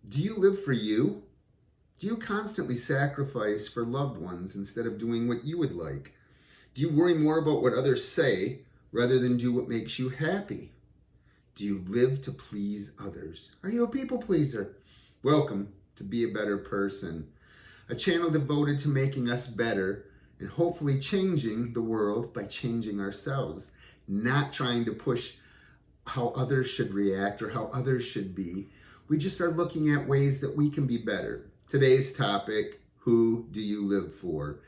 Do you live for you? Do you constantly sacrifice for loved ones instead of doing what you would like? Do you worry more about what others say rather than do what makes you happy? Do you live to please others? Are you a people pleaser? Welcome to Be a Better Person, a channel devoted to making us better and hopefully changing the world by changing ourselves, not trying to push how others should react or how others should be. We just are looking at ways that we can be better. Today's topic, who do you live for?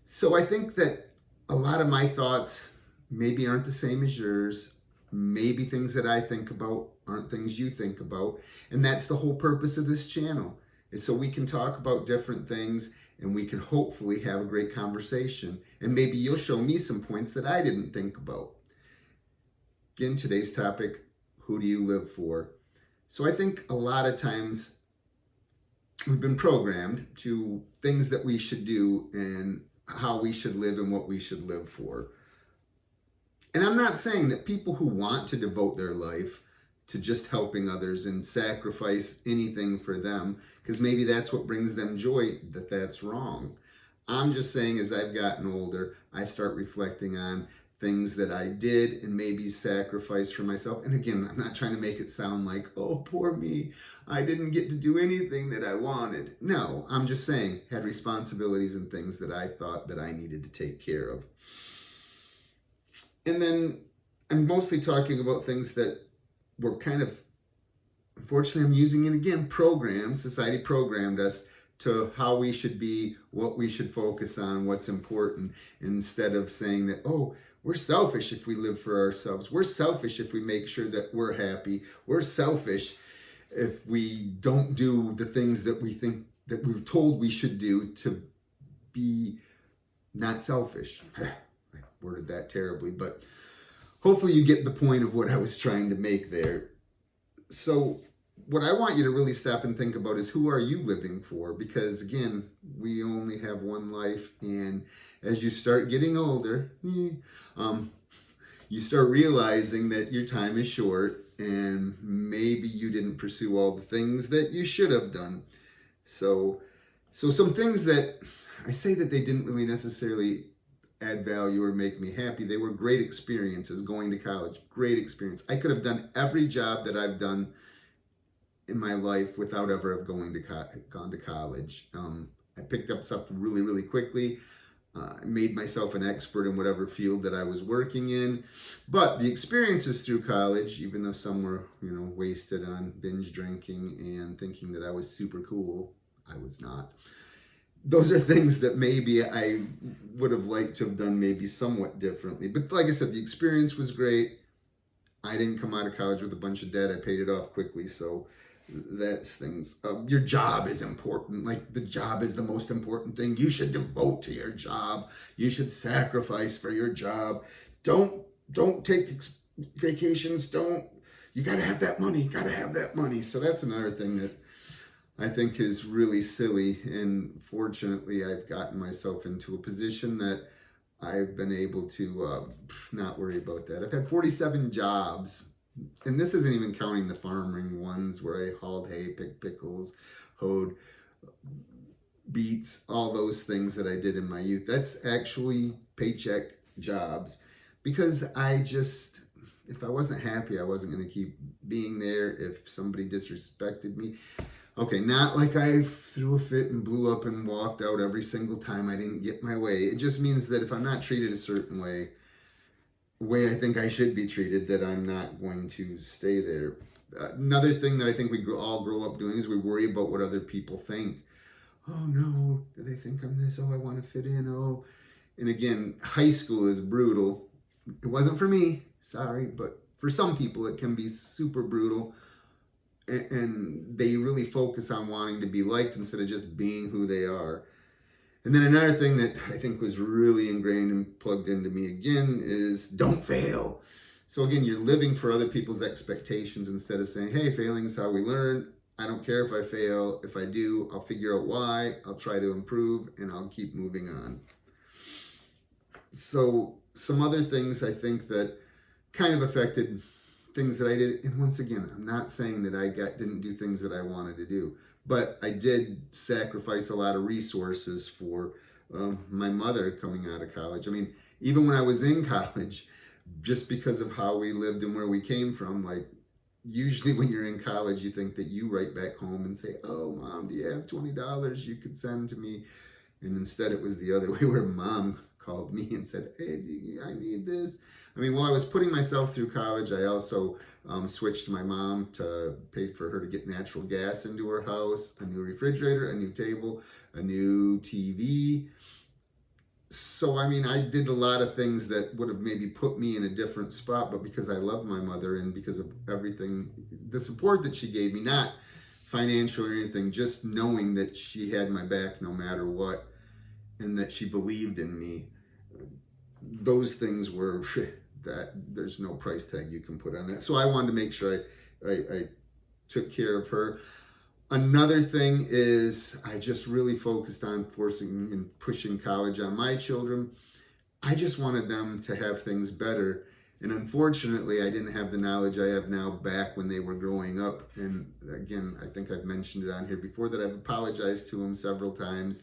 So I think that a lot of my thoughts maybe aren't the same as yours. Maybe things that I think about aren't things you think about. And that's the whole purpose of this channel, is so we can talk about different things and we can hopefully have a great conversation. And maybe you'll show me some points that I didn't think about. Again, today's topic, who do you live for? So I think a lot of times we've been programmed to things that we should do and how we should live and what we should live for. And I'm not saying that people who want to devote their life to just helping others and sacrifice anything for them, because maybe that's what brings them joy, that's wrong. I'm just saying as I've gotten older, I start reflecting on things that I did and maybe sacrifice for myself. And again, I'm not trying to make it sound like, oh, poor me, I didn't get to do anything that I wanted. No, I'm just saying, had responsibilities and things that I thought that I needed to take care of. And then I'm mostly talking about things that were kind of, unfortunately, I'm using it again, society programmed us to how we should be, what we should focus on, what's important, instead of saying that, oh, we're selfish if we live for ourselves. We're selfish if we make sure that we're happy. We're selfish if we don't do the things that we think that we're told we should do to be not selfish. I worded that terribly, but hopefully you get the point of what I was trying to make there. So what I want you to really stop and think about is, who are you living for? Because again, we only have one life, and as you start getting older, you start realizing that your time is short and maybe you didn't pursue all the things that you should have done. So some things that I say that they didn't really necessarily add value or make me happy. They were great experiences. Going to college, great experience. I could have done every job that I've done in my life without ever have gone to college. I picked up stuff really, really quickly. I made myself an expert in whatever field that I was working in. But the experiences through college, even though some were, wasted on binge drinking and thinking that I was super cool, I was not. Those are things that maybe I would have liked to have done maybe somewhat differently. But like I said, the experience was great. I didn't come out of college with a bunch of debt. I paid it off quickly. So that's things. Your job is important. Like, the job is the most important thing. You should devote to your job. You should sacrifice for your job. Don't take vacations. You got to have that money. Got to have that money. So that's another thing that I think is really silly. And fortunately, I've gotten myself into a position that I've been able to not worry about that. I've had 47 jobs. And this isn't even counting the farming ones where I hauled hay, picked pickles, hoed beets, all those things that I did in my youth. That's actually paycheck jobs, because if I wasn't happy, I wasn't going to keep being there. If somebody disrespected me, okay, not like I threw a fit and blew up and walked out every single time I didn't get my way. It just means that if I'm not treated a certain way I think I should be treated, that I'm not going to stay there. Another thing that I think we all grow up doing is we worry about what other people think. Oh no, do they think I'm this? Oh, I want to fit in. Oh, and again, high school is brutal. It wasn't for me, sorry, but for some people it can be super brutal. And they really focus on wanting to be liked instead of just being who they are. And then another thing that I think was really ingrained and plugged into me again is, don't fail. So again, you're living for other people's expectations instead of saying, hey, failing is how we learn. I don't care if I fail. If I do, I'll figure out why. I'll try to improve and I'll keep moving on. So some other things I think that kind of affected things that I did. And once again, I'm not saying that I didn't do things that I wanted to do, but I did sacrifice a lot of resources for my mother coming out of college. I mean, even when I was in college, just because of how we lived and where we came from, like usually when you're in college, you think that you write back home and say, oh, Mom, do you have $20 you could send to me? And instead it was the other way, where Mom called me and said, hey, I need this. I mean, while I was putting myself through college, I also switched my mom to pay for her to get natural gas into her house, a new refrigerator, a new table, a new TV. So, I mean, I did a lot of things that would have maybe put me in a different spot, but because I love my mother and because of everything, the support that she gave me, not financial or anything, just knowing that she had my back no matter what, and that she believed in me, those things were that there's no price tag you can put on that. So I wanted to make sure I took care of her. Another thing is I just really focused on forcing and pushing college on my children. I just wanted them to have things better. And unfortunately, I didn't have the knowledge I have now back when they were growing up. And again, I think I've mentioned it on here before that I've apologized to them several times,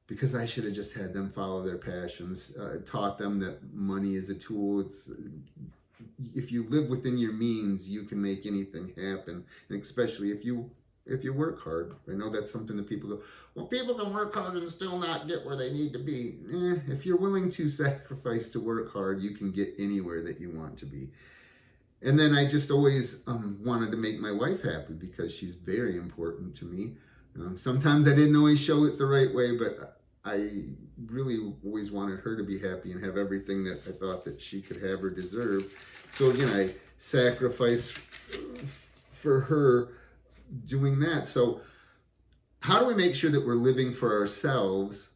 because I should have just had them follow their passions, taught them that money is a tool. It's if you live within your means, you can make anything happen, and especially if you work hard. I know that's something that people go, well, people can work hard and still not get where they need to be. If you're willing to sacrifice to work hard, you can get anywhere that you want to be. And then I just always wanted to make my wife happy, because she's very important to me. Sometimes I didn't always show it the right way, but I really always wanted her to be happy and have everything that I thought that she could have or deserve. So again, I sacrificed for her doing that. So how do we make sure that we're living for ourselves,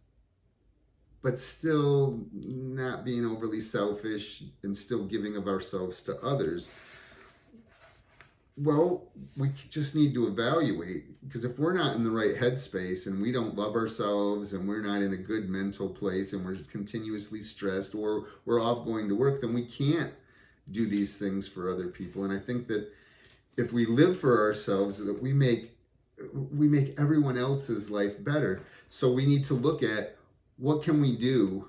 but still not being overly selfish and still giving of ourselves to others? Well, we just need to evaluate, because if we're not in the right headspace and we don't love ourselves and we're not in a good mental place and we're just continuously stressed, or we're off going to work, then we can't do these things for other people. And I think that if we live for ourselves, that we make everyone else's life better. So we need to look at what can we do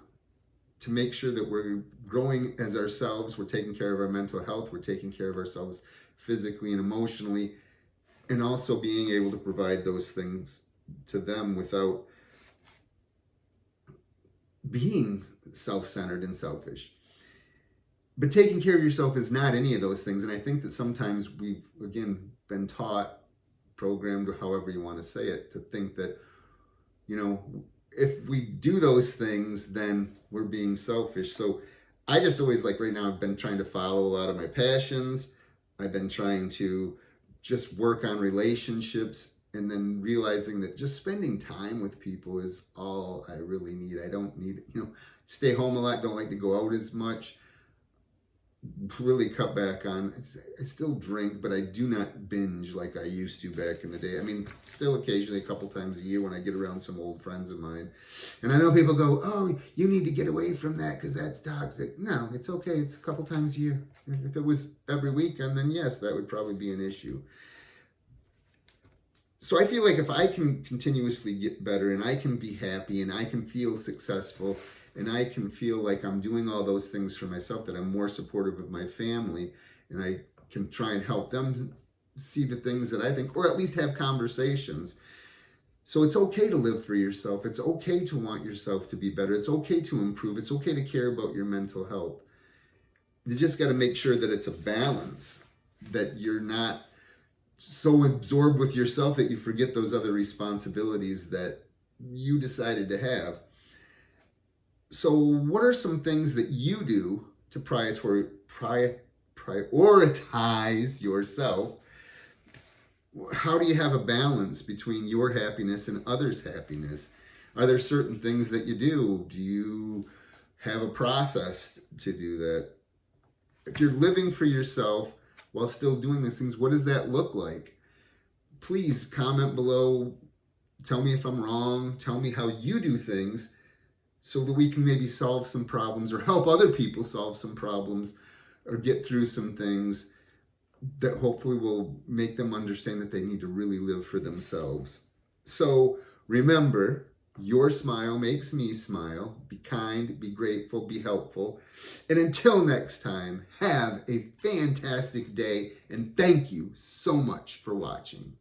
to make sure that we're growing as ourselves, we're taking care of our mental health, we're taking care of ourselves physically and emotionally, and also being able to provide those things to them without being self-centered and selfish. But taking care of yourself is not any of those things. And I think that sometimes we've, again, been taught, programmed, or however you want to say it, to think that, if we do those things, then we're being selfish. So I just always, like right now, I've been trying to follow a lot of my passions. I've been trying to just work on relationships, and then realizing that just spending time with people is all I really need. I don't need, stay home a lot, don't like to go out as much. Really cut back on, I still drink, but I do not binge like I used to back in the day. I mean, still occasionally a couple times a year when I get around some old friends of mine. And I know people go, oh, you need to get away from that because that's toxic. No, it's okay. It's a couple times a year. If it was every weekend, then yes, that would probably be an issue. So I feel like if I can continuously get better and I can be happy and I can feel successful and I can feel like I'm doing all those things for myself, that I'm more supportive of my family, and I can try and help them see the things that I think, or at least have conversations. So it's okay to live for yourself. It's okay to want yourself to be better. It's okay to improve. It's okay to care about your mental health. You just got to make sure that it's a balance, that you're not so absorbed with yourself that you forget those other responsibilities that you decided to have. So what are some things that you do to prioritize yourself? How do you have a balance between your happiness and others' happiness? Are there certain things that you do? Do you have a process to do that? If you're living for yourself while still doing those things, what does that look like? Please comment below. Tell me if I'm wrong. Tell me how you do things, so that we can maybe solve some problems or help other people solve some problems or get through some things. that hopefully will make them understand that they need to really live for themselves. So remember, your smile makes me smile. Be kind, be grateful, be helpful. And until next time, have a fantastic day, and thank you so much for watching.